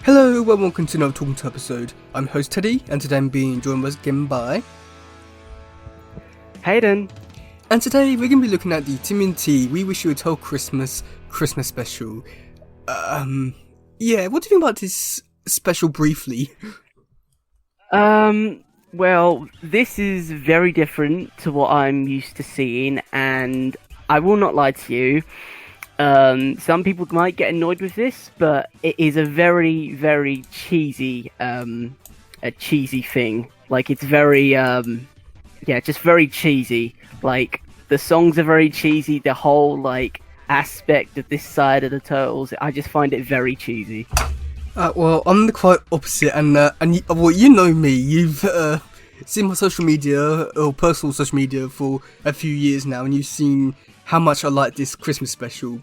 Hello and welcome to another Talking To episode. I'm host Teddy, and today I'm being joined once again by Hayden. And today we're going to be looking at the TMNT We Wish You a Tell Christmas special. What do you think about this special briefly? Well, this is very different to what I'm used to seeing, and I will not lie to you. Some people might get annoyed with this, but it is a very, very cheesy, a cheesy thing. Like, it's very, just very cheesy. Like, the songs are very cheesy, the whole, like, aspect of this side of the Turtles, I just find it very cheesy. Well, I'm the quite opposite, and you know me, you've seen my social media, or personal social media for a few years now, and you've seen how much I like this Christmas special.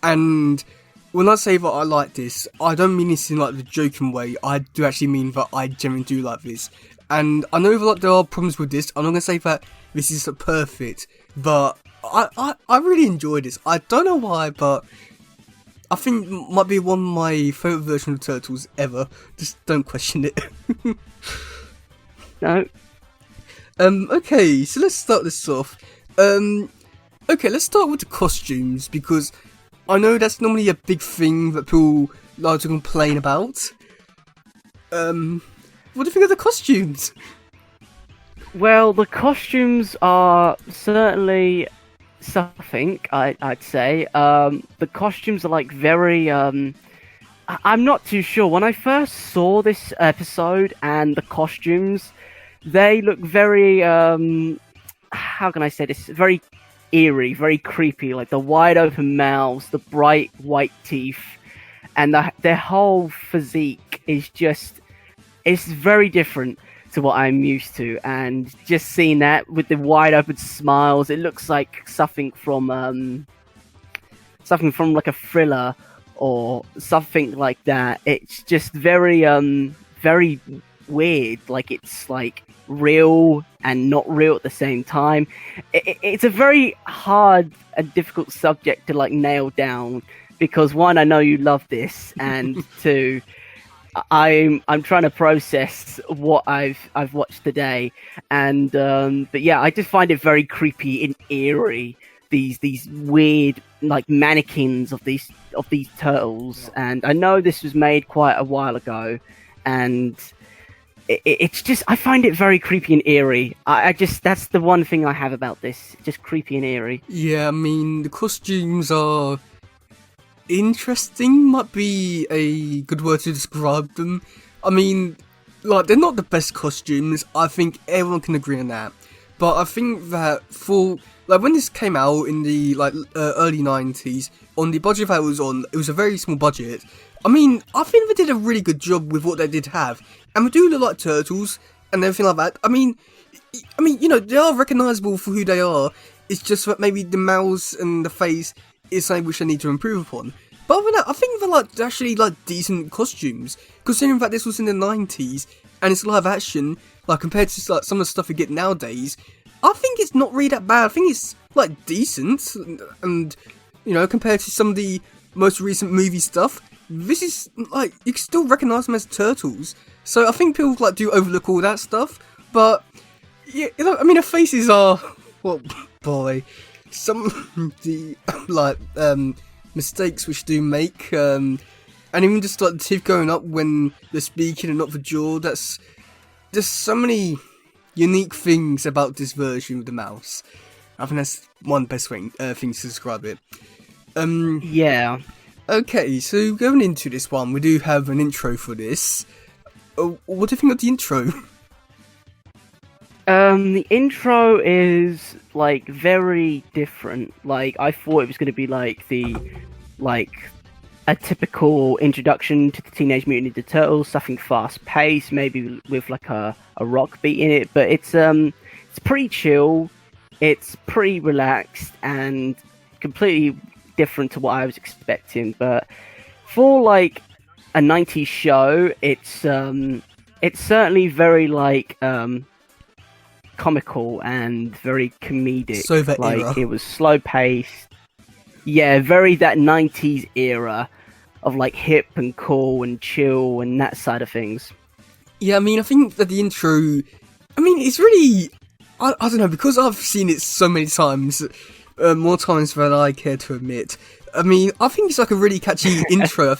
And when I say that I like this, I don't mean this in like the joking way, I do actually mean that I genuinely do like this. And I know that there are problems with this, I'm not going to say that this is perfect, but I really enjoy this. I don't know why, but I think it might be one of my favourite versions of Turtles ever. Just don't question it. No. Okay, so let's start this off. Okay, let's start with the costumes, because I know that's normally a big thing that people like to complain about. What do you think of the costumes? Well, the costumes are certainly something, I'd say. The costumes are like very, I'm not too sure. When I first saw this episode and the costumes, they look very, how can I say this? Very eerie, very creepy, like the wide open mouths, the bright white teeth, and their whole physique is just, it's very different to what I'm used to. And just seeing that with the wide open smiles, it looks like something from like a thriller or something like that. It's just very very weird, like it's like real and not real at the same time. It's a very hard and difficult subject to like nail down, because one, I know you love this, and two, I'm trying to process what I've watched today, and but yeah, I just find it very creepy and eerie. These weird like mannequins of these turtles, and I know this was made quite a while ago, and it's just, I find it very creepy and eerie. I just, that's the one thing I have about this, just creepy and eerie. Yeah, I mean, the costumes are interesting, might be a good word to describe them. I mean, like, they're not the best costumes, I think everyone can agree on that. But I think that for, like, when this came out in the, like, early 90s, on the budget that it was on, it was a very small budget. I mean, I think they did a really good job with what they did have. And we do look like turtles and everything like that. I mean, you know, they are recognisable for who they are. It's just that maybe the mouths and the face is something which they need to improve upon. But other than that, I think they're like actually like decent costumes, considering that this was in the 90s and it's live action. Like compared to like some of the stuff we get nowadays, I think it's not really that bad. I think it's like decent, and you know, compared to some of the most recent movie stuff, this is like, you can still recognise them as turtles. So I think people like do overlook all that stuff, but yeah, you know, I mean, the faces are, well, boy, some of the like mistakes which do make, and even just like the teeth going up when they're speaking and not the jaw. That's just so many unique things about this version of the mouse. I think that's one best thing to describe it. Yeah. Okay, so going into this one, we do have an intro for this. What do you think of the intro? The intro is like very different. Like, I thought it was going to be like a typical introduction to the Teenage Mutant Ninja Turtles, something fast paced, maybe with like a rock beat in it. But it's pretty chill. It's pretty relaxed and completely different to what I was expecting. But for like a 90s show, it's certainly very like comical and very comedic. So that like era. It was slow paced. Yeah, very that 90s era of like hip and cool and chill and that side of things. Yeah, I mean, I think that the intro, I mean, it's really, I don't know, because I've seen it so many times, more times than I care to admit. I mean, I think it's like a really catchy intro. I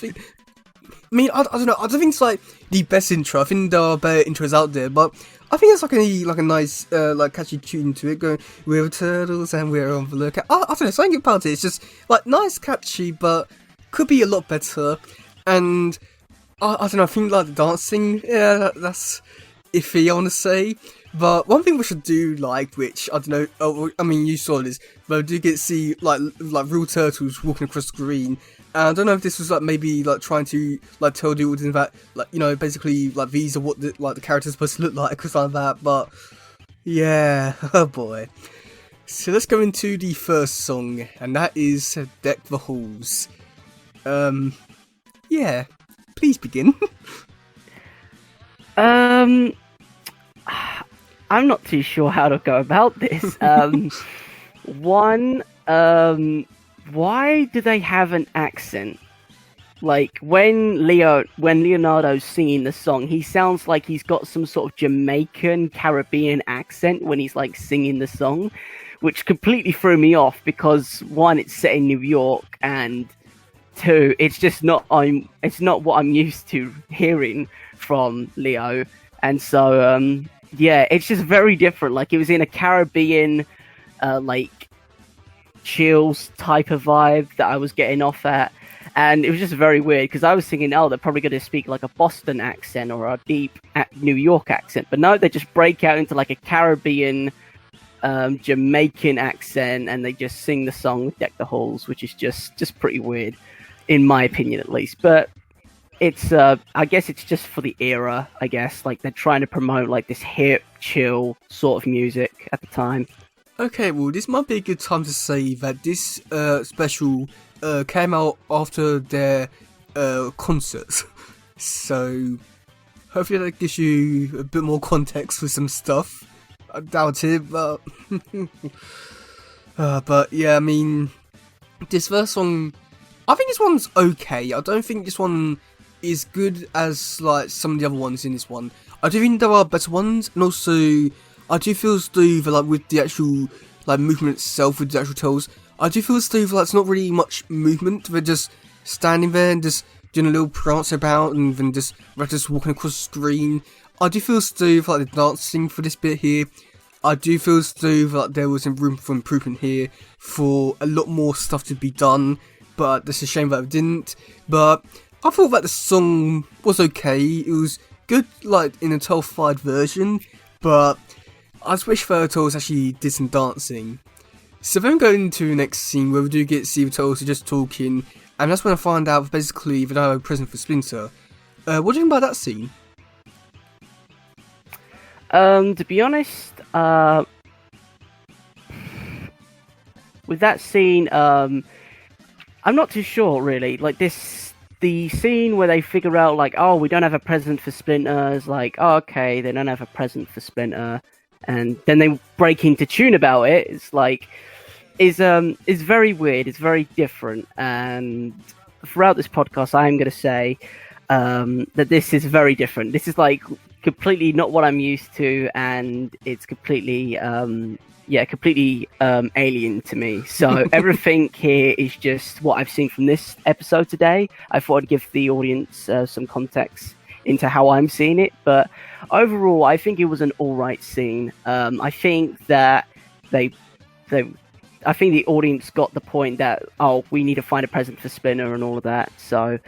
mean, I don't know, I don't think it's like the best intro. I think there are better intros out there, but I think it's like a nice, like catchy tune to it, going, we're turtles and we're on the lookout. I don't know, something about it, it's just like nice, catchy, but could be a lot better. And I don't know, I think like the dancing, yeah, that's iffy, I want to say. But one thing we should do, like, which, I don't know, I mean, you saw this, but I do get to see, like real turtles walking across the green. And I don't know if this was, like, maybe, like, trying to, like, tell the audience that, like, you know, basically, like, these are what, the characters are supposed to look like, or something like that, but, yeah, oh boy. So let's go into the first song, and that is Deck the Halls. Yeah, please begin. I'm not too sure how to go about this. Why do they have an accent? Like, when Leonardo's singing the song, he sounds like he's got some sort of Jamaican, Caribbean accent when he's, like, singing the song, which completely threw me off because, one, it's set in New York, and two, it's just not what I'm used to hearing from Leo. And so, yeah, it's just very different. Like, it was in a Caribbean, like, chills type of vibe that I was getting off at. And it was just very weird, because I was thinking, oh, they're probably going to speak like a Boston accent or a deep New York accent. But no, they just break out into like a Caribbean, Jamaican accent, and they just sing the song Deck the Halls, which is just pretty weird, in my opinion at least. But it's I guess it's just for the era, I guess. Like, they're trying to promote like this hip, chill sort of music at the time. Okay, well, this might be a good time to say that this special came out after their concerts. So hopefully that gives you a bit more context for some stuff. I doubt it, but but yeah, I mean, this first song, I think this one's okay. I don't think this one is good as like some of the other ones in this one. I do think there are better ones, and also I do feel as though that, like, with the actual like movement itself, with the actual tells, I do feel as though like it's not really much movement. They're just standing there and just doing a little prance about, and then just walking across the screen. I do feel as though like the dancing for this bit here, I do feel as though like there was some room for improvement here, for a lot more stuff to be done. But it's a shame that it didn't. But I thought that the song was okay. It was good, like, in a Telfied version, but I just wish the Turtles actually did some dancing. So then going to the next scene where we do get to see the Turtles just talking, and that's when I find out basically that I have a present for Splinter. What do you think about that scene? To be honest, with that scene, I'm not too sure really. Like, the scene where they figure out, like, oh, we don't have a present for Splinter, is like, oh, okay, they don't have a present for Splinter, and then they break into tune about it. It's like, is very weird. It's very different, and throughout this podcast, I am going to say that this is very different. This is like completely not what I'm used to, and it's completely alien to me. So everything here is just what I've seen from this episode today. I thought I'd give the audience some context into how I'm seeing it, but overall, I think it was an alright scene. I think that I think the audience got the point that, oh, we need to find a present for Splinter and all of that. So,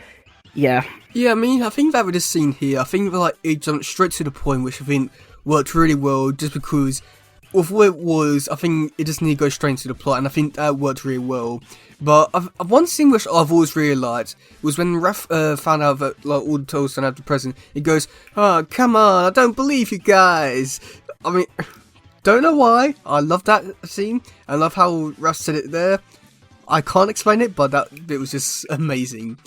yeah. Yeah, I mean, I think that with this scene here, I think that, like, it jumped straight to the point, which I think worked really well, just because with what it was, I think it just needed to go straight into the plot, and I think that worked really well. But one thing which I've always really liked was when Raph found out that, like, all the Turtles don't have the present, he goes, oh, come on, I don't believe you guys. I mean, don't know why, I love that scene. I love how Raph said it there. I can't explain it, but that bit was just amazing.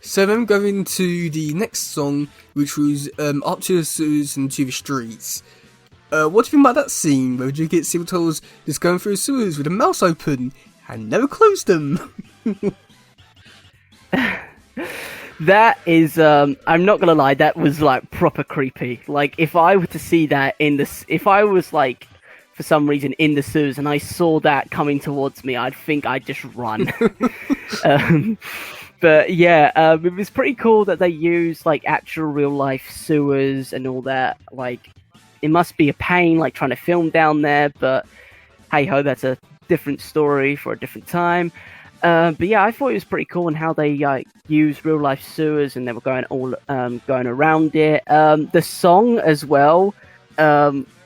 So then going to the next song, which was Up to the Sewers and to the Streets. What do you think about that scene where you get Silver Turtles just going through the sewers with a mouth open and never close them? That is, I'm not gonna lie, that was like proper creepy. Like, if I were to see that if I was like, for some reason in the sewers and I saw that coming towards me, I'd think I'd just run. um, but yeah, it was pretty cool that they use like actual real life sewers and all that. Like, it must be a pain, like trying to film down there, but hey ho, that's a different story for a different time. But yeah, I thought it was pretty cool and how they used real life sewers and they were going around it. The song as well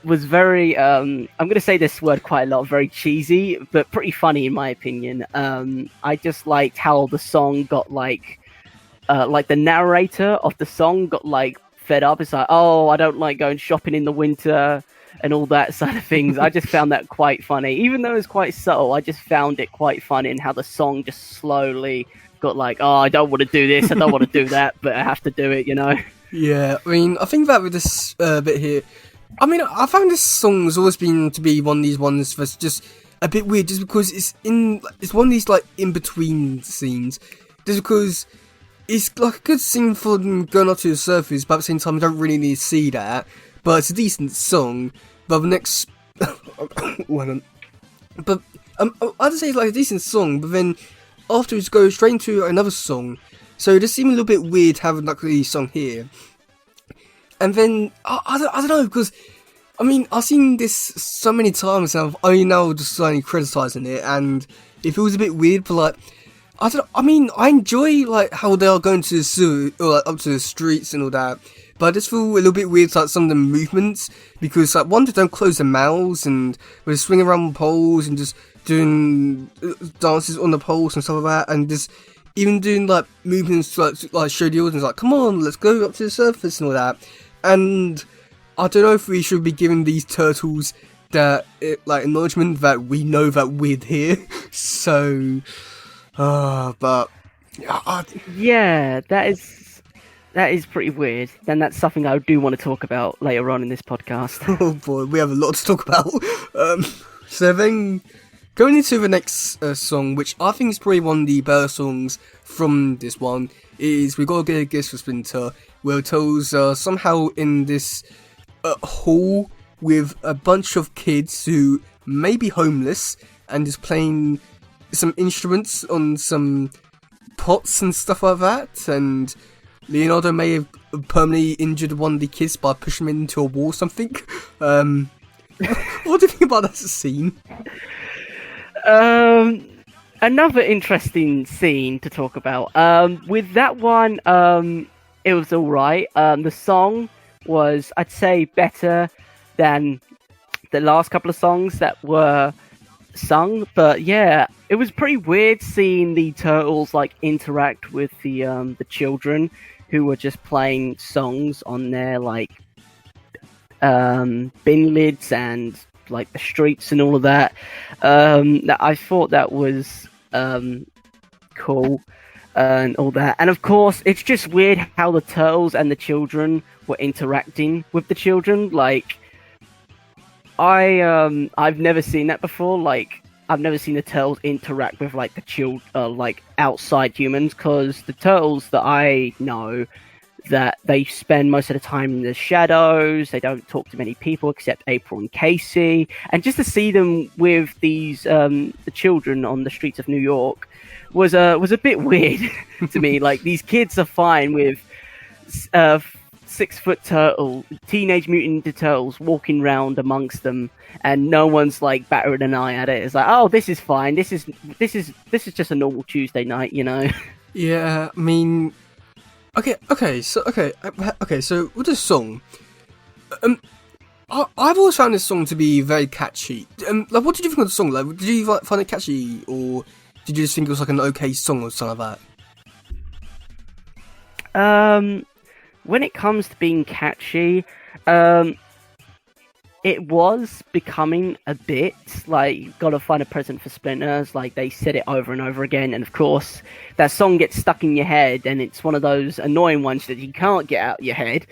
was very I'm going to say this word quite a lot, very cheesy, but pretty funny in my opinion. I just liked how the song got like the narrator of the song got like fed up. It's like, oh, I don't like going shopping in the winter and all that side of things. I just found that quite funny. Even though it's quite subtle, I just found it quite funny in how the song just slowly got like, oh, I don't want to do this, I don't want to do that, but I have to do it, you know? Yeah, I mean, I think that with this bit here, I mean, I found this song has always been to be one of these ones that's just a bit weird, just because it's one of these like in between scenes, just because it's like a good scene for them going up to the surface, but at the same time, I don't really need to see that. But it's a decent song. But the next, but I'd say it's like a decent song. But then afterwards, go straight into another song. So it just seemed a little bit weird having like the song here. And then I don't know, because I mean, I've seen this so many times and I've only now just slightly criticising it, and it feels a bit weird. But like, I mean, I enjoy like how they are going to the zoo or like, up to the streets and all that. But I just feel a little bit weird, like some of the movements, because like one, they don't close their mouths and they swing around poles and just doing dances on the poles and stuff like that, and just even doing like movements to like show the audience like, come on, let's go up to the surface and all that. And I don't know if we should be giving these turtles that like acknowledgement that we know that we're here. So, but yeah, that is pretty weird. Then that's something I do want to talk about later on in this podcast. Oh boy, we have a lot to talk about. So then, going into the next song, which I think is probably one of the better songs from this one, is We Gotta Get a Guess for Splinter, where it tells somehow in this hall with a bunch of kids who may be homeless and is playing some instruments on some pots and stuff like that, and Leonardo may have permanently injured one of the kids by pushing him into a wall or something. What do you think about that scene? Another interesting scene to talk about. With that one, it was alright. The song was, I'd say, better than the last couple of songs that were sung. But yeah, it was pretty weird seeing the turtles like interact with the children who were just playing songs on their like bin lids and like the streets and all of that. I thought that was cool and all that. And of course, it's just weird how the turtles and the children were interacting with the children. Like, I've never seen that before. Like, I've never seen the turtles interact with like the like outside humans, because the turtles that I know, that they spend most of the time in the shadows. They don't talk to many people except April and Casey. And just to see them with these the children on the streets of New York was a bit weird to me. Like, these kids are fine with 6-foot Teenage Mutant Ninja Turtles walking around amongst them, and no one's like battering an eye at it. It's like, oh, this is fine. This is just a normal Tuesday night, you know? Yeah, I mean, okay. So with this song, I've always found this song to be very catchy. Like, what did you think of the song? Like, did you find it catchy, or did you just think it was like an okay song or something like that? When it comes to being catchy, it was becoming a bit like, you've got to find a present for Splinters. Like, they said it over and over again, and of course that song gets stuck in your head, and it's one of those annoying ones that you can't get out of your head.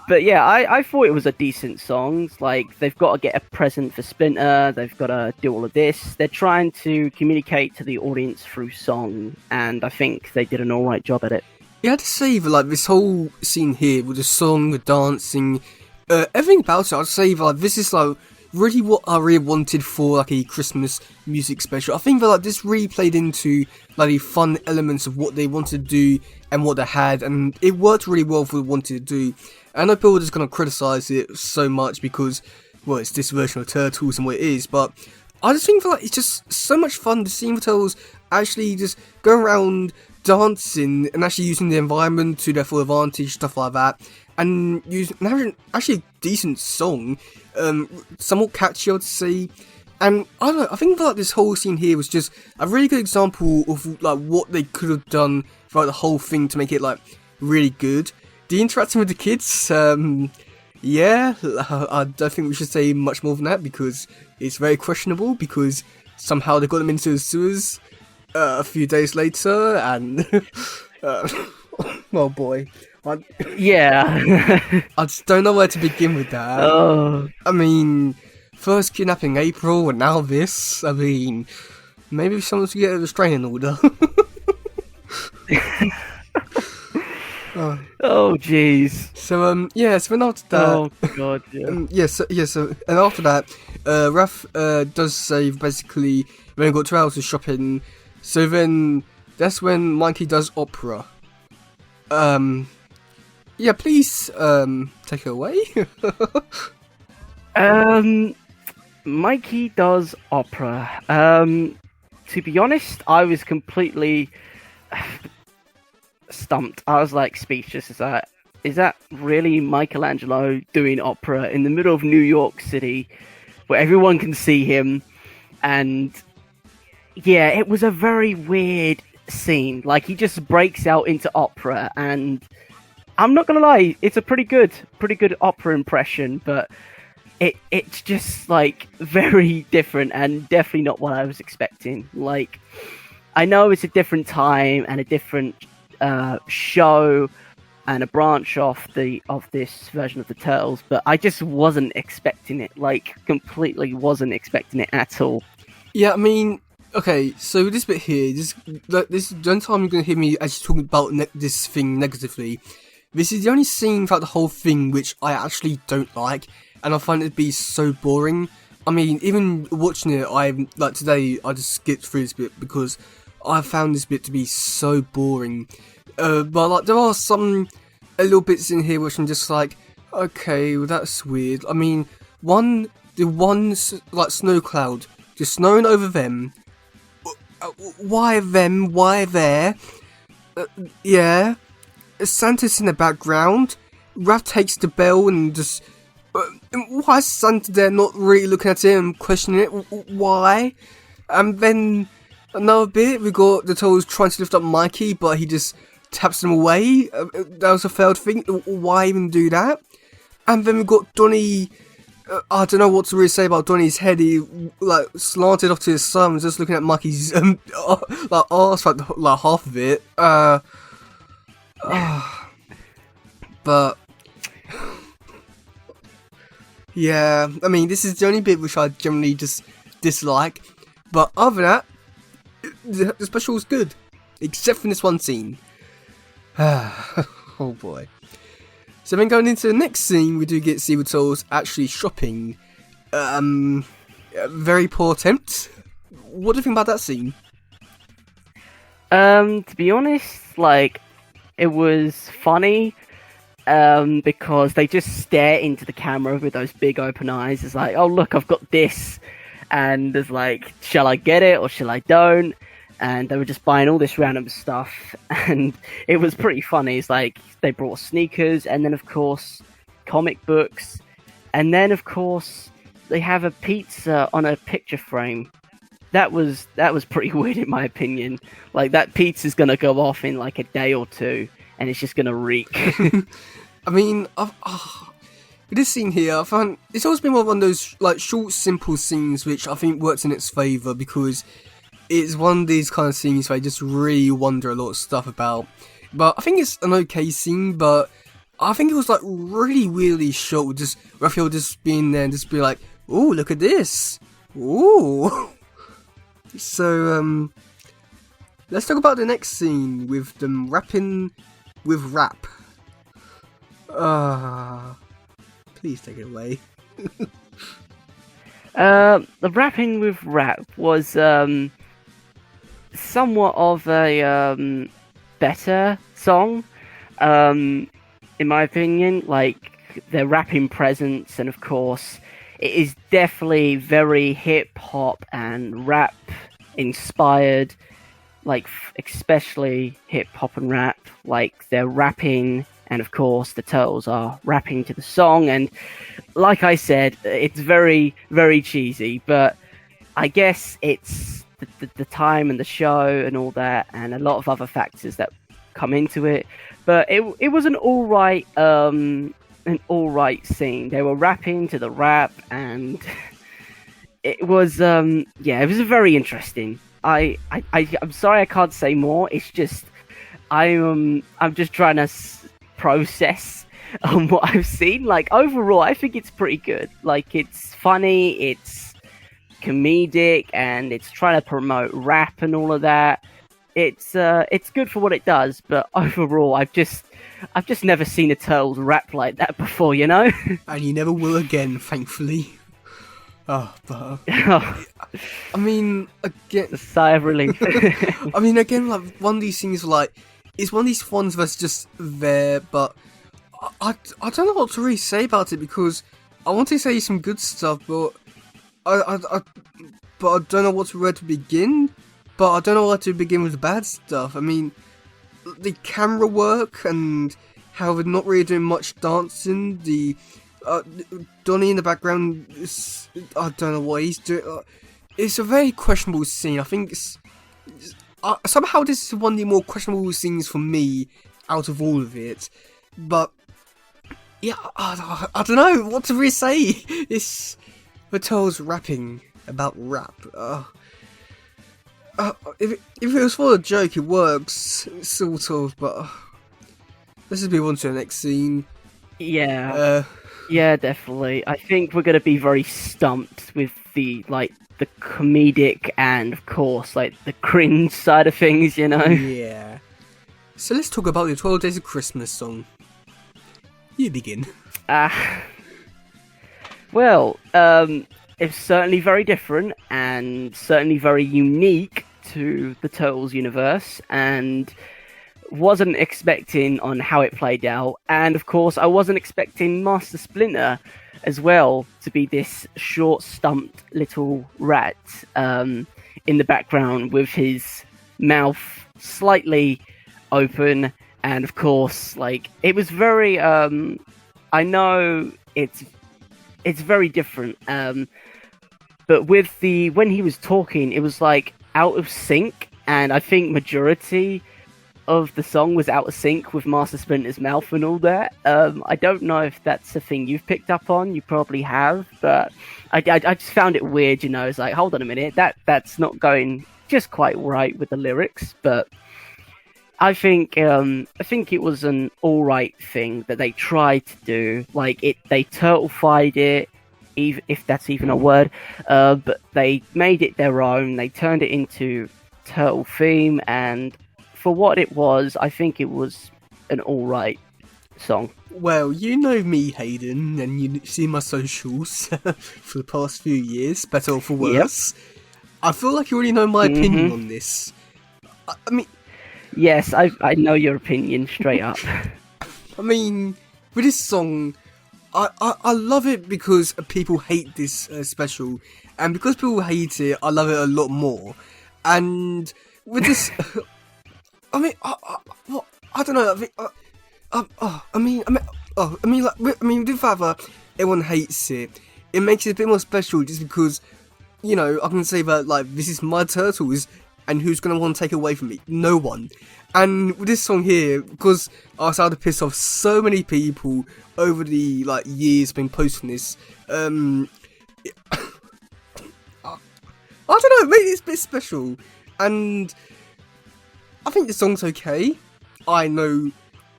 But yeah, I thought it was a decent song. Like, they've got to get a present for Splinter, they've got to do all of this. They're trying to communicate to the audience through song, and I think they did an alright job at it. You had to say that, like, this whole scene here with the song, the dancing, everything about it, I'd say that, like, this is, like, really what I really wanted for, like, a Christmas music special. I think that, like, this really played into, like, the fun elements of what they wanted to do and what they had, and it worked really well for what they wanted to do. I know people are just going to criticise it so much because, well, it's this version of Turtles and what it is, but I just think that, like, it's just so much fun to see the Turtles actually just go around dancing and actually using the environment to their full advantage, stuff like that, and having actually a decent song, somewhat catchy, I'd say. And I don't know, I think that, like, this whole scene here was just a really good example of, like, what they could have done throughout the whole thing to make it, like, really good. The interacting with the kids, yeah, I don't think we should say much more than that because it's very questionable, because somehow they got them into the sewers a few days later, and oh boy, Yeah. I just don't know where to begin with that. Oh. I mean, first kidnapping April and now this. I mean, maybe someone should get a restraining order. Oh, jeez. So yeah, so then after that, Oh god, yeah. So and after that, Raph does say basically we only got 2 hours of shopping. So then that's when Mikey does opera. Yeah, please take it away. Mikey does opera. To be honest, I was completely stumped. I was like speechless. Is that really Michelangelo doing opera in the middle of New York City, where everyone can see him? And yeah, it was a very weird scene. Like, he just breaks out into opera, and I'm not gonna lie, it's a pretty good opera impression, but it's just, like, very different and definitely not what I was expecting. Like, I know it's a different time and a different show and a branch of this version of the Turtles, but I just wasn't expecting it. Like, completely wasn't expecting it at all. Yeah, I mean, okay, so this bit here, this is the only time you're going to hear me actually talking about this thing negatively. This is the only scene throughout the whole thing which I actually don't like, and I find it to be so boring. I mean, even watching it, today, I just skipped through this bit because I found this bit to be so boring. But, like, there are some little bits in here which I'm just like, okay, well, that's weird. I mean, the one, like, snow cloud just snowing over them. Why them? Why there? Yeah. Santa's in the background. Raph takes the bell and just... why is Santa there not really looking at him and questioning it? Why? And then another bit, we got the Turtles trying to lift up Mikey, but he just taps them away. That was a failed thing. Why even do that? And then we got Donnie... I don't know what to really say about Donnie's head. He, like, slanted off to his side and just looking at Mikey's like, arse, like half of it. But yeah, I mean, this is the only bit which I generally just dislike. But other than that, the special was good, except for this one scene. Oh boy. So then going into the next scene, we do get to see the Turtles actually shopping. Very poor attempt. What do you think about that scene? To be honest, like, it was funny, because they just stare into the camera with those big open eyes. It's like, oh look, I've got this, and there's like, shall I get it or shall I don't? And they were just buying all this random stuff, and it was pretty funny. It's like, they brought sneakers, and then of course comic books, and then of course they have a pizza on a picture frame. That was pretty weird in my opinion. Like, that pizza's gonna go off in like a day or two, and it's just gonna reek. I mean, with this scene here, I found it's always been one of those, like, short, simple scenes which I think works in its favour, because it's one of these kind of scenes where I just really wonder a lot of stuff about. But I think it's an okay scene, but I think it was like really, really short. Just Raphael just being there and just be like, "Ooh, look at this! Ooh." So let's talk about the next scene with them rapping with rap. Please take it away. The rapping with rap was somewhat of a better song, in my opinion. Like their rapping presence, and of course, it is definitely very hip hop and rap inspired. Like especially hip hop and rap. Like they're rapping, and of course, the Turtles are rapping to the song. And like I said, it's very, very cheesy, but I guess it's the time and the show and all that, and a lot of other factors that come into it. But it was an all right scene. They were rapping to the rap, and it was it was very interesting. I'm sorry I can't say more. It's just I'm just trying to process what I've seen. Like overall, I think it's pretty good. Like it's funny, it's comedic, and it's trying to promote rap and all of that. It's good for what it does, but overall, I've just never seen a Turtles rap like that before, you know. And you never will again, thankfully. Oh, but I mean, again, a sigh of relief. I mean, again, like one of these things, like it's one of these ones that's just there, but I don't know what to really say about it because I want to say some good stuff, but I don't know where to begin. But I don't know where to begin with the bad stuff. I mean, the camera work and how they're not really doing much dancing. The Donnie in the background, I don't know what he's doing. It's a very questionable scene. I think somehow this is one of the more questionable scenes for me out of all of it. But yeah, I don't know what to really say. It's the Turtles rapping about rap. If it was for a joke, it works, sort of, but let's just move on to the next scene. Yeah, yeah, definitely. I think we're gonna be very stumped with the comedic and, of course, like the cringe side of things, you know. Yeah. So let's talk about the 12 Days of Christmas song. You begin. Well, it's certainly very different and certainly very unique to the Turtles universe, and wasn't expecting on how it played out. And of course, I wasn't expecting Master Splinter as well to be this short, stumped little rat in the background with his mouth slightly open. And of course, like it was very. I know it's very different. But with when he was talking, it was like out of sync, and I think majority of the song was out of sync with Master Splinter's mouth and all that. I don't know if that's a thing you've picked up on. You probably have, but I just found it weird. You know, it's like, hold on a minute, that's not going just quite right with the lyrics. But I think it was an all right thing that they tried to do. Like they turtleified it, if that's even a word, but they made it their own. They turned it into turtle theme, and for what it was, I think it was an alright song. Well, you know me, Hayden, and you see my socials for the past few years, better or for worse. Yep. I feel like you already know my opinion on this. I mean... Yes, I know your opinion, straight up. I mean, with this song, I love it because people hate this special, and because people hate it, I love it a lot more. And with this... I mean, I don't know. I mean, with Father, everyone hates it. It makes it a bit more special just because, you know, I can say that, like, this is my Turtles, and who's gonna want to take it away from me? No one. And with this song here, because I started to piss off so many people over the, like, years been posting this, I don't know, it made it a bit special. And I think the song's okay. I know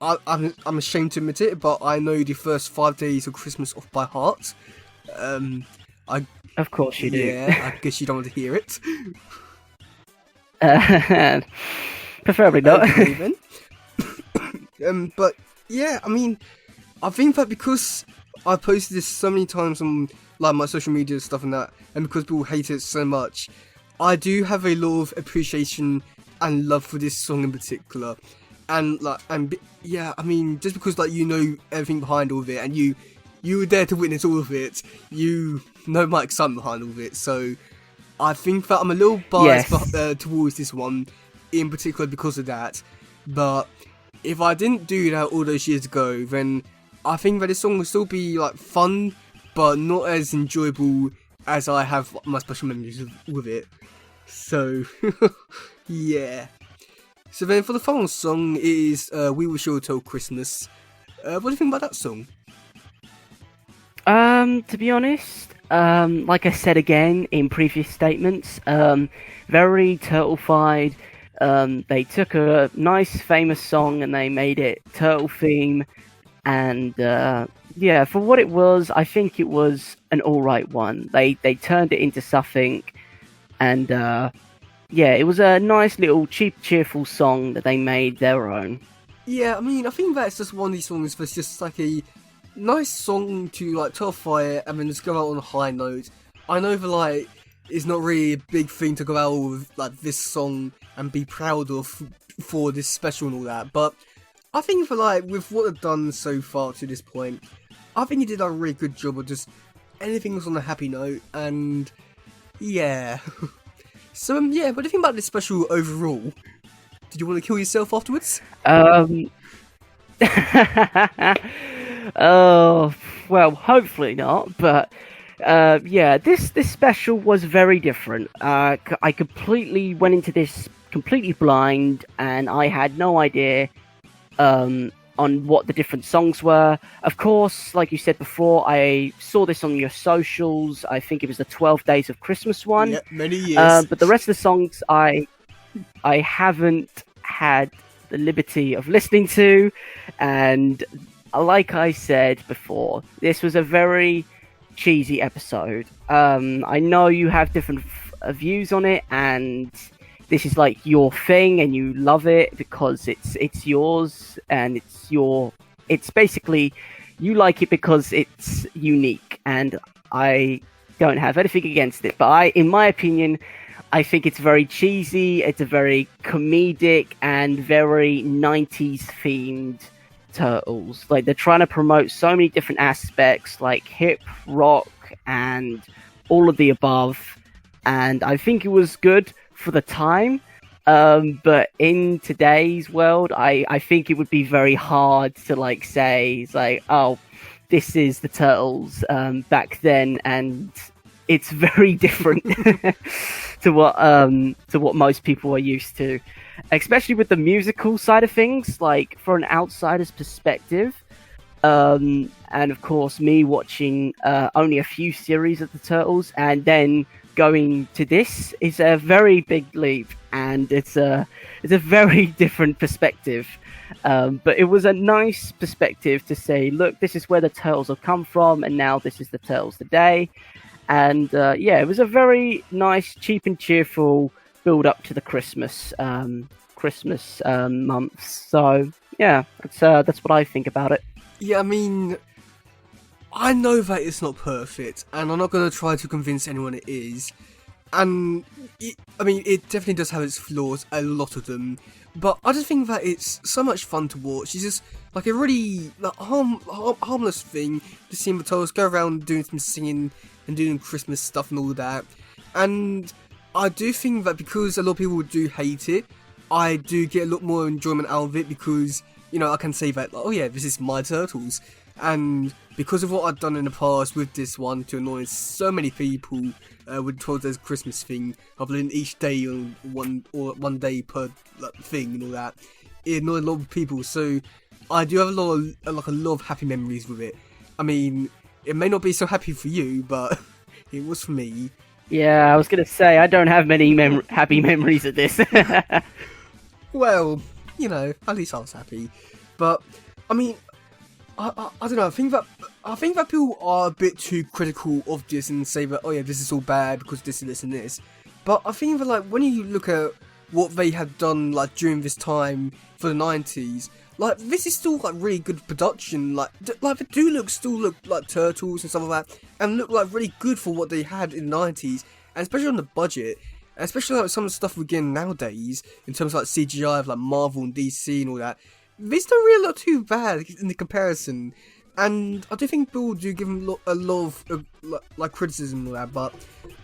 I'm ashamed to admit it, but I know the first 5 days of Christmas off by heart. I Of course you do. Yeah, I guess you don't want to hear it. Preferably not. Okay, then. But yeah, I mean, I think that because I posted this so many times on like my social media and stuff and that, and because people hate it so much, I do have a lot of appreciation and love for this song in particular. And yeah, I mean, just because like you know everything behind all of it, and you were there to witness all of it, you know my excitement behind all of it. So I think that I'm a little biased towards this one, in particular because of that. But if I didn't do that all those years ago, then I think that this song would still be like fun, but not as enjoyable as I have my special memories with it. So yeah. So then for the final song is We Wish You Till Christmas. What do you think about that song? To be honest, like I said again in previous statements, very turtle-fied. They took a nice famous song and they made it turtle theme, and yeah, for what it was, I think it was an alright one. They turned it into something, and yeah, it was a nice little cheap, cheerful song that they made their own. Yeah, I mean, I think that's just one of these songs that's just like a nice song to like terrify it and then just go out on a high note. I know that like it's not really a big thing to go out with like this song and be proud of for this special and all that, but I think for like with what they've done so far to this point, I think he did a really good job of just anything was on a happy note, and yeah. So yeah, what do you think about this special overall? Did you want to kill yourself afterwards? Oh, well, hopefully not, but yeah, this special was very different. I completely went into this completely blind, and I had no idea on what the different songs were. Of course, like you said before, I saw this on your socials. I think it was the 12 Days of Christmas one. Yep, many years. But the rest of the songs I haven't had the liberty of listening to, and like I said before, this was a very cheesy episode. I know you have different views on it, and this is like your thing, and you love it because it's yours, and it's basically you like it because it's unique, and I don't have anything against it. But in my opinion, I think it's very cheesy. It's a very comedic and very 90s themed Turtles. Like, they're trying to promote so many different aspects, like hip, rock, and all of the above. And I think it was good for the time. But in today's world, I think it would be very hard to like say, it's like, oh, this is the Turtles back then, and it's very different to what most people are used to, especially with the musical side of things. Like, for an outsider's perspective, and of course me watching only a few series of the Turtles and then going to this is a very big leap, and it's a very different perspective. But it was a nice perspective to say, look, this is where the Turtles have come from, and now this is the Turtles today. And yeah, it was a very nice, cheap and cheerful build up to the Christmas months. So yeah, that's what I think about it. Yeah, I mean, I know that it's not perfect, and I'm not going to try to convince anyone it is. And I mean, it definitely does have its flaws, a lot of them. But I just think that it's so much fun to watch. It's just like a really like, harmless thing to see the Turtles go around doing some singing and doing Christmas stuff and all that. And I do think that because a lot of people do hate it, I do get a lot more enjoyment out of it because, you know, I can say that, like, oh yeah, this is my Turtles. And because of what I've done in the past with this one to annoy so many people with towards this Christmas thing, other than each day on one day per thing and all that, it annoyed a lot of people. So I do have a lot of happy memories with it. I mean, it may not be so happy for you, but it was for me. Yeah, I was gonna say I don't have many happy memories of this. Well, you know, at least I was happy. But I mean, I don't know. I think that people are a bit too critical of this and say that, oh yeah, this is all bad because this and this. But I think that like when you look at what they had done like during this time for the 90s, like this is still like really good production. Like they still look like Turtles and stuff like that, and look like really good for what they had in the 90s, and especially on the budget. And especially like some of the stuff we're getting nowadays in terms of like CGI of like Marvel and DC and all that. This don't really look too bad in the comparison, and I do think people do give them a lot of like criticism and all that, but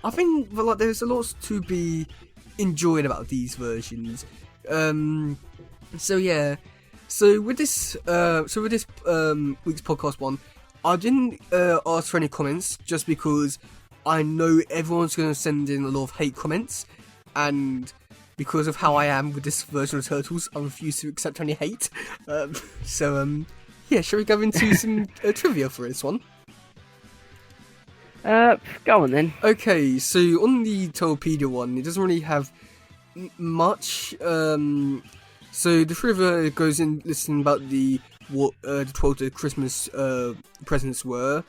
I think that, like there's a lot to be enjoyed about these versions. So yeah, so with this week's podcast one, I didn't ask for any comments just because I know everyone's going to send in a lot of hate comments, and because of how I am with this version of Turtles, I refuse to accept any hate. Yeah, shall we go into some trivia for this one? Go on then. Okay, so on the Torpedo one, it doesn't really have much. So the trivia goes in listening about what the 12 Christmas presents were.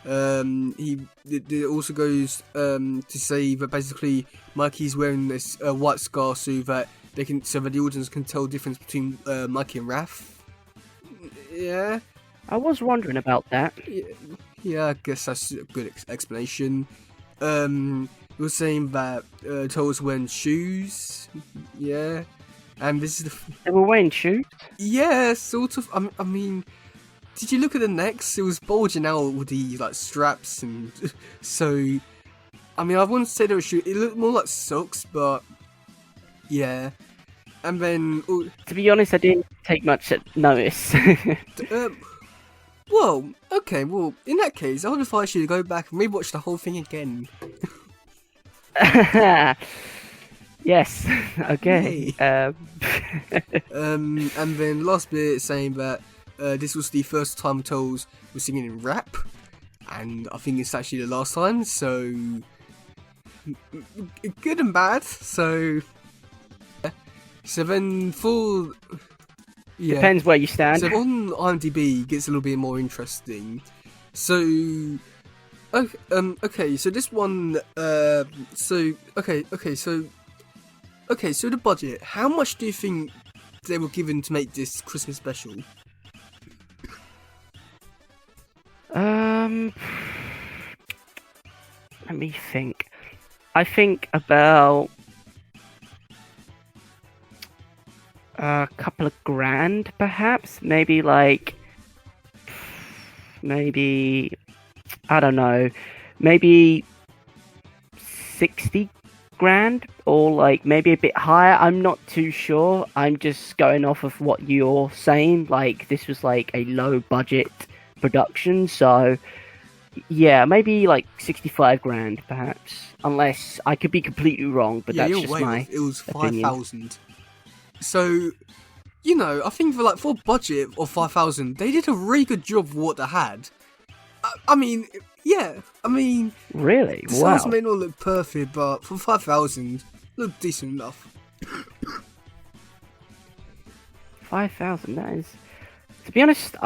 It also goes to say that basically Mikey's wearing this white scarf so that the audience can tell the difference between Mikey and Raph. Yeah, I was wondering about that. Yeah, I guess that's a good explanation. We were saying that Toad's wearing shoes. Yeah, and this is They were wearing shoes? Yeah, sort of. I mean, did you look at the necks? It was bulging out with the like straps, and so. I mean, I wouldn't say they were shoes. It looked more like socks, but yeah. And then, to be honest, I didn't take much notice. Well, okay. Well, in that case, I would advise you to go back and rewatch the whole thing again. Yes. Okay. And then last bit saying that this was the first time Toes was singing in rap, and I think it's actually the last time. So good and bad. So then for depends where you stand. So on IMDb, it gets a little bit more interesting. So okay, so this one so the budget. How much do you think they were given to make this Christmas special? Let me think. I think about a couple of grand, perhaps. Maybe I don't know. Maybe 60 grand, or like maybe a bit higher. I'm not too sure. I'm just going off of what you're saying. Like this was like a low budget production, so yeah, maybe like 65 grand, perhaps. Unless I could be completely wrong, but that's just my it was opinion. 5,000. So, you know, I think for a budget of 5,000, they did a really good job of what they had. I mean, yeah. I mean, really, the wow. sounds may not look perfect, but for 5,000, look decent enough. 5,000. That is, to be honest,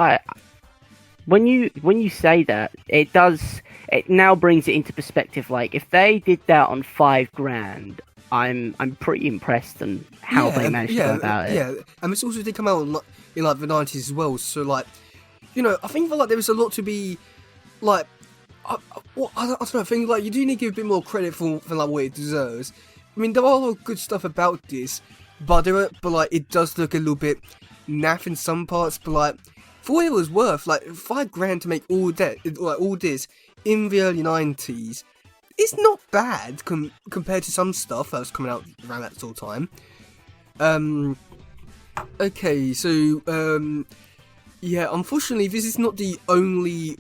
when you say that, it now brings it into perspective. Like if they did that on 5 grand, I'm pretty impressed on how they managed to go about it. Yeah, and this also did come out in like the 90s as well. So like, you know, I think that, like there was a lot to be like. I don't know. I think like you do need to give a bit more credit for like what it deserves. I mean, there are a lot of good stuff about this, but like it does look a little bit naff in some parts. But like for what it was worth, like 5 grand to make all this in the early 90s. It's not bad compared to some stuff that was coming out around that sort of time. Okay, so yeah, unfortunately, this is not the only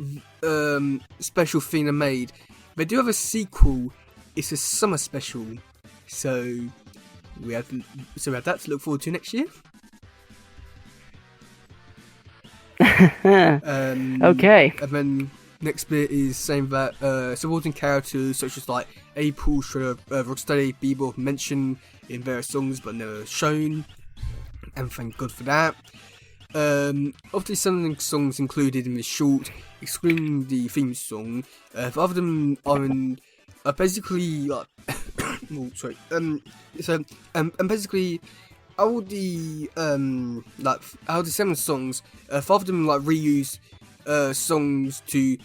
special thing they made. They do have a sequel. It's a summer special, so we have that to look forward to next year. Okay. And then next bit is saying that supporting characters such as like April, Shredder, Rocksteady, Bebop mentioned in various songs but never shown, and thank God for that. Obviously some of the songs included in the short, excluding the theme song, five of them are basically like, oh, sorry, so, and basically, all the, out of the 7 songs, 5 of them, like, reuse, songs to,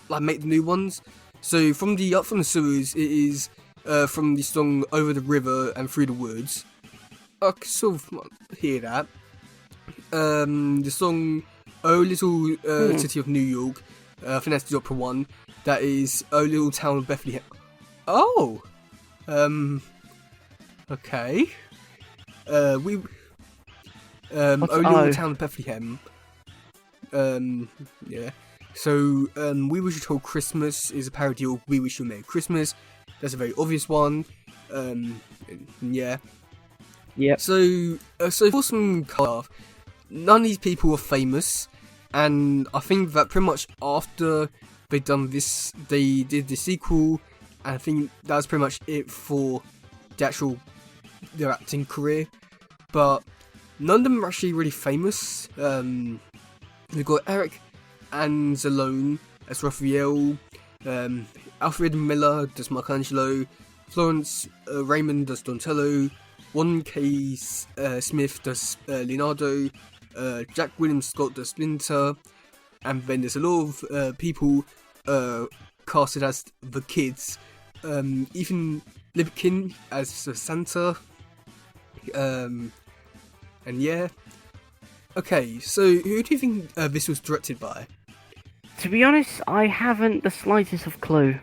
like, make the new ones. So, from the Up From The Sewers, it is, from the song Over the River and Through the Woods. I can sort of hear that. The song Oh Little City of New York, I think that's the opera one. That is Oh Little Town of Bethlehem. Oh! Okay. Oh Little Town of Bethlehem. Yeah. So, We Wish You Told Christmas is a parody of We Wish You a Merry Christmas. That's a very obvious one. Yeah. Yep. So for some color, none of these people are famous, and I think that pretty much after they done this, they did the sequel, and I think that was pretty much it for their acting career. But none of them are actually really famous. We've got Eric Anzalone as Raphael, Alfred Miller does Michelangelo, Florence Raymond does Donatello, 1K Smith does Leonardo, Jack William Scott does Splinter, and then there's a lot of people casted as the kids. Ethan Lipkin as Santa, and yeah. Okay, so who do you think this was directed by? To be honest, I haven't the slightest of clue.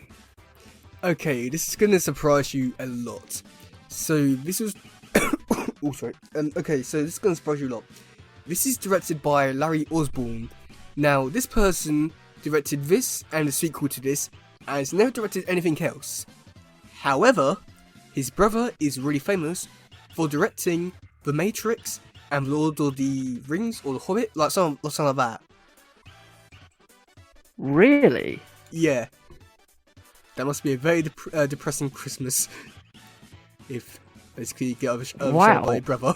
Okay, this is gonna surprise you a lot. So this was oh sorry. Okay, so this is gonna surprise you a lot. This is directed by Larry Osborne. Now, this person directed this and the sequel to this, and has never directed anything else. However, his brother is really famous for directing The Matrix and Lord of the Rings or The Hobbit, like something like that. Really? Yeah. That must be a very depressing Christmas if basically you get overshadowed by your brother.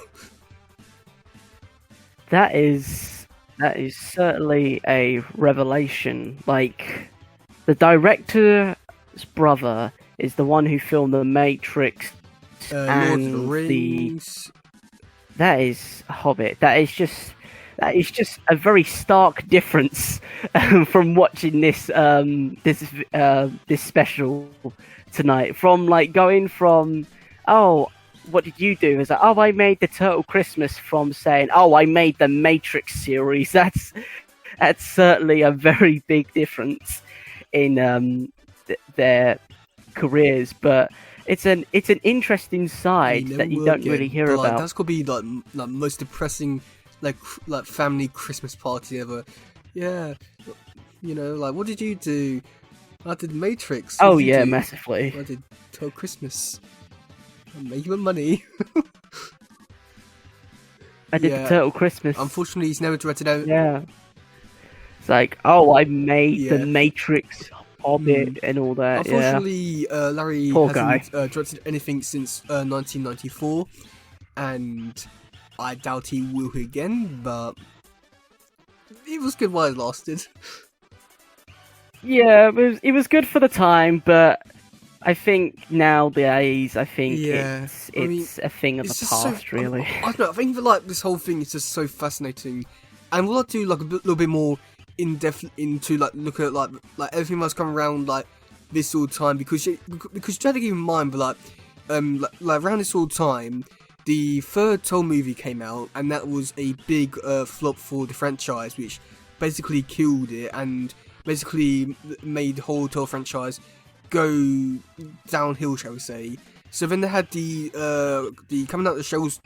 That is certainly a revelation. Like, the director's brother is the one who filmed The Matrix and Lord of the Rings. That is Hobbit. That is just a very stark difference from watching this this special tonight. From like going from, oh, what did you do? It's like, oh, I made the Turtle Christmas, from saying, oh, I made the Matrix series. That's certainly a very big difference in their careers, but it's an interesting side that you don't really hear about. Like, that's gonna be like most depressing like family Christmas party ever. Yeah, you know, like, what did you do? I did Matrix. Oh yeah, massively. I did Turtle Christmas. I'm making my money. I did the Turtle Christmas. Unfortunately, he's never directed out. Yeah. It's like, oh, I made the Matrix, Hobbit, and all that. Unfortunately, Larry hasn't directed anything since 1994, and I doubt he will again. But it was good while it lasted. Yeah, it was good for the time, but I think nowadays, it's a thing of the past, really. I don't know. I think that, like, this whole thing is just so fascinating, and we'll have to like a little bit more in depth into like look at like everything that's come around like this sort of time, because you have to keep in mind, but like around this sort of time, the third Toll movie came out, and that was a big flop for the franchise, which basically killed it and basically made the whole Toll franchise go downhill, shall we say. So then they had the coming out the shows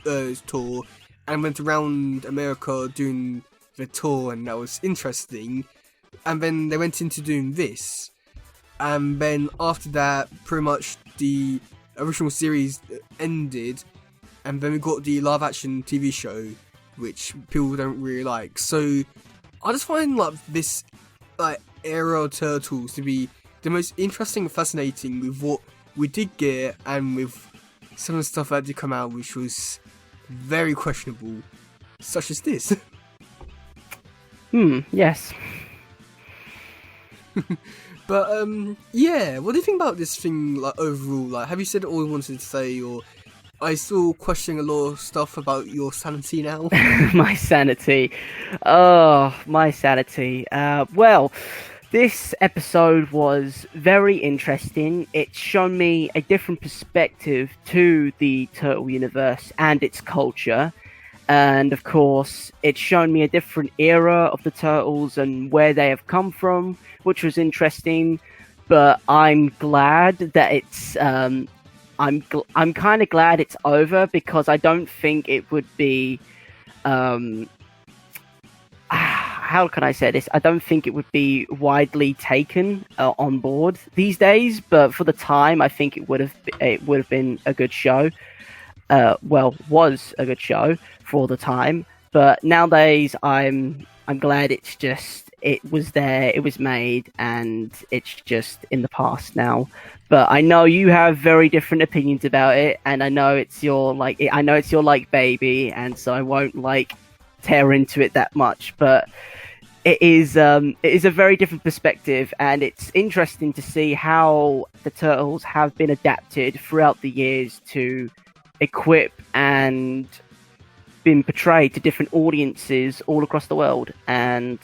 tour, and went around America doing the tour, and that was interesting. And then they went into doing this, and then after that, pretty much the original series ended, and then we got the live action TV show, which people don't really like. So I just find like this like era of Turtles to be the most interesting and fascinating with what we did get, and with some of the stuff that did come out which was very questionable, such as this. Yes. But yeah, what do you think about this thing, like, overall? Like, have you said all you wanted to say, or are you still questioning a lot of stuff about your sanity now? My sanity. Oh, my sanity. Well, this episode was very interesting. It's shown me a different perspective to the Turtle universe and its culture. And of course, it's shown me a different era of the Turtles and where they have come from, which was interesting. But I'm glad that I'm kind of glad it's over because I don't think it would be um, how can I say this? I don't think it would be widely taken on board these days. But for the time, I think it would have been a good show. Was a good show for the time. But nowadays, I'm glad it was there, it was made, and it's just in the past now. But I know you have very different opinions about it, and I know it's your baby, and so I won't tear into it that much. But it is a very different perspective, and it's interesting to see how the Turtles have been adapted throughout the years to equip and been portrayed to different audiences all across the world, and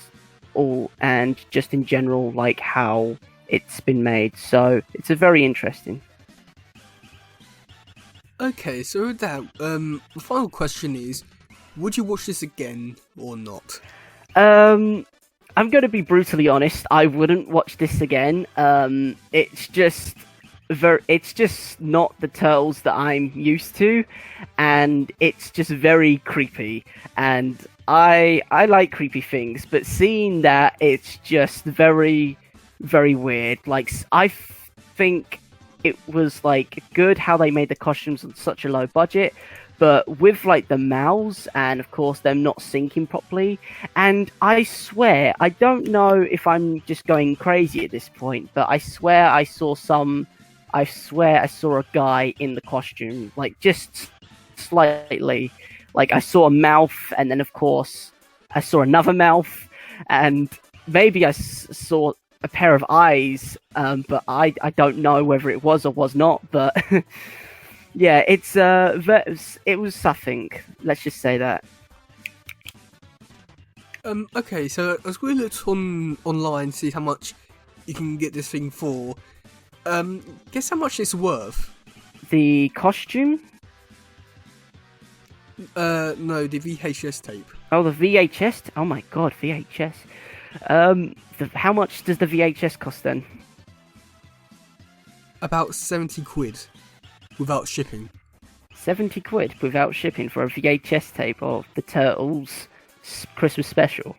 just in general, like how it's been made. So it's a very interesting. Okay, so with that, the final question is, would you watch this again or not? I'm going to be brutally honest. I wouldn't watch this again. It's just not the Turtles that I'm used to, and it's just very creepy. And I like creepy things, but seeing that, it's just very, very weird. I think it was good how they made the costumes on such a low budget, but with the mouths and of course them not syncing properly. And I swear, I don't know if I'm just going crazy at this point, but I swear I saw a guy in the costume, just slightly. I saw a mouth, and then of course I saw another mouth, and maybe I saw a pair of eyes, but I don't know whether it was or was not. But yeah, it was something. Let's just say that. Okay, so I was going to look online to see how much you can get this thing for. Guess how much it's worth? The costume? No, the VHS tape. Oh, the VHS? Oh my god, VHS. How much does the VHS cost then? About 70 quid, without shipping. 70 quid without shipping for a VHS tape of the Turtles Christmas special?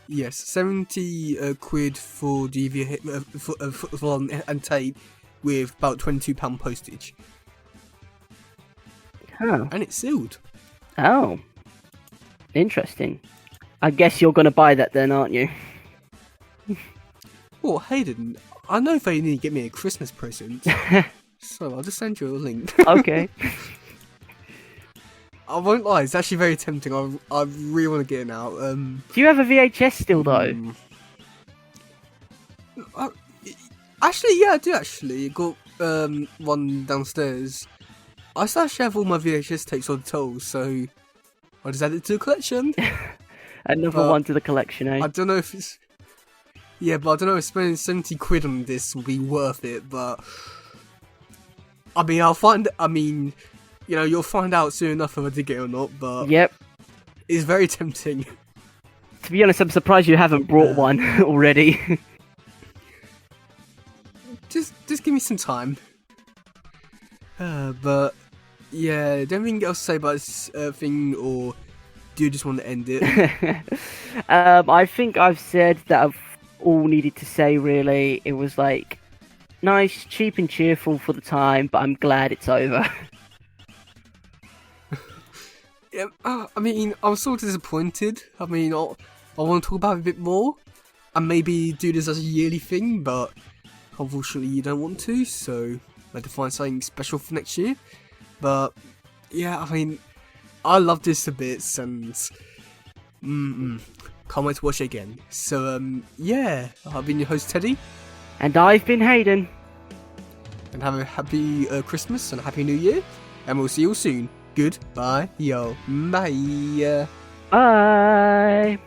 Yes, 70 quid for the and tape, with about £22 postage. Oh. And it's sealed. Oh. Interesting. I guess you're going to buy that then, aren't you? Well, Hayden, I know they need to get me a Christmas present, so I'll just send you a link. Okay. I won't lie, it's actually very tempting. I really want to get it now. Do you have a VHS still, though? Actually, yeah, I do actually. I got one downstairs. I still actually have all my VHS tapes on the tools, so I just added it to the collection. Another one to the collection, eh? I don't know if it's... Yeah, but I don't know if spending 70 quid on this will be worth it, but... I mean, you'll find out soon enough if I did get it or not, but... Yep. It's very tempting. To be honest, I'm surprised you haven't brought one already. Just give me some time. But... Yeah, do you have anything else to say about this thing, or do you just want to end it? I think I've said that I've all needed to say, really. It was nice, cheap and cheerful for the time, but I'm glad it's over. Yeah, I mean, I'm sort of disappointed. I mean, I want to talk about it a bit more, and maybe do this as a yearly thing, but unfortunately you don't want to, so I had to find something special for next year. But yeah, I mean, I love this a bit, and Can't wait to watch it again. So, yeah, I've been your host, Teddy. And I've been Hayden. And have a happy Christmas and a happy New Year. And we'll see you all soon. Goodbye, yo. Bye. Bye.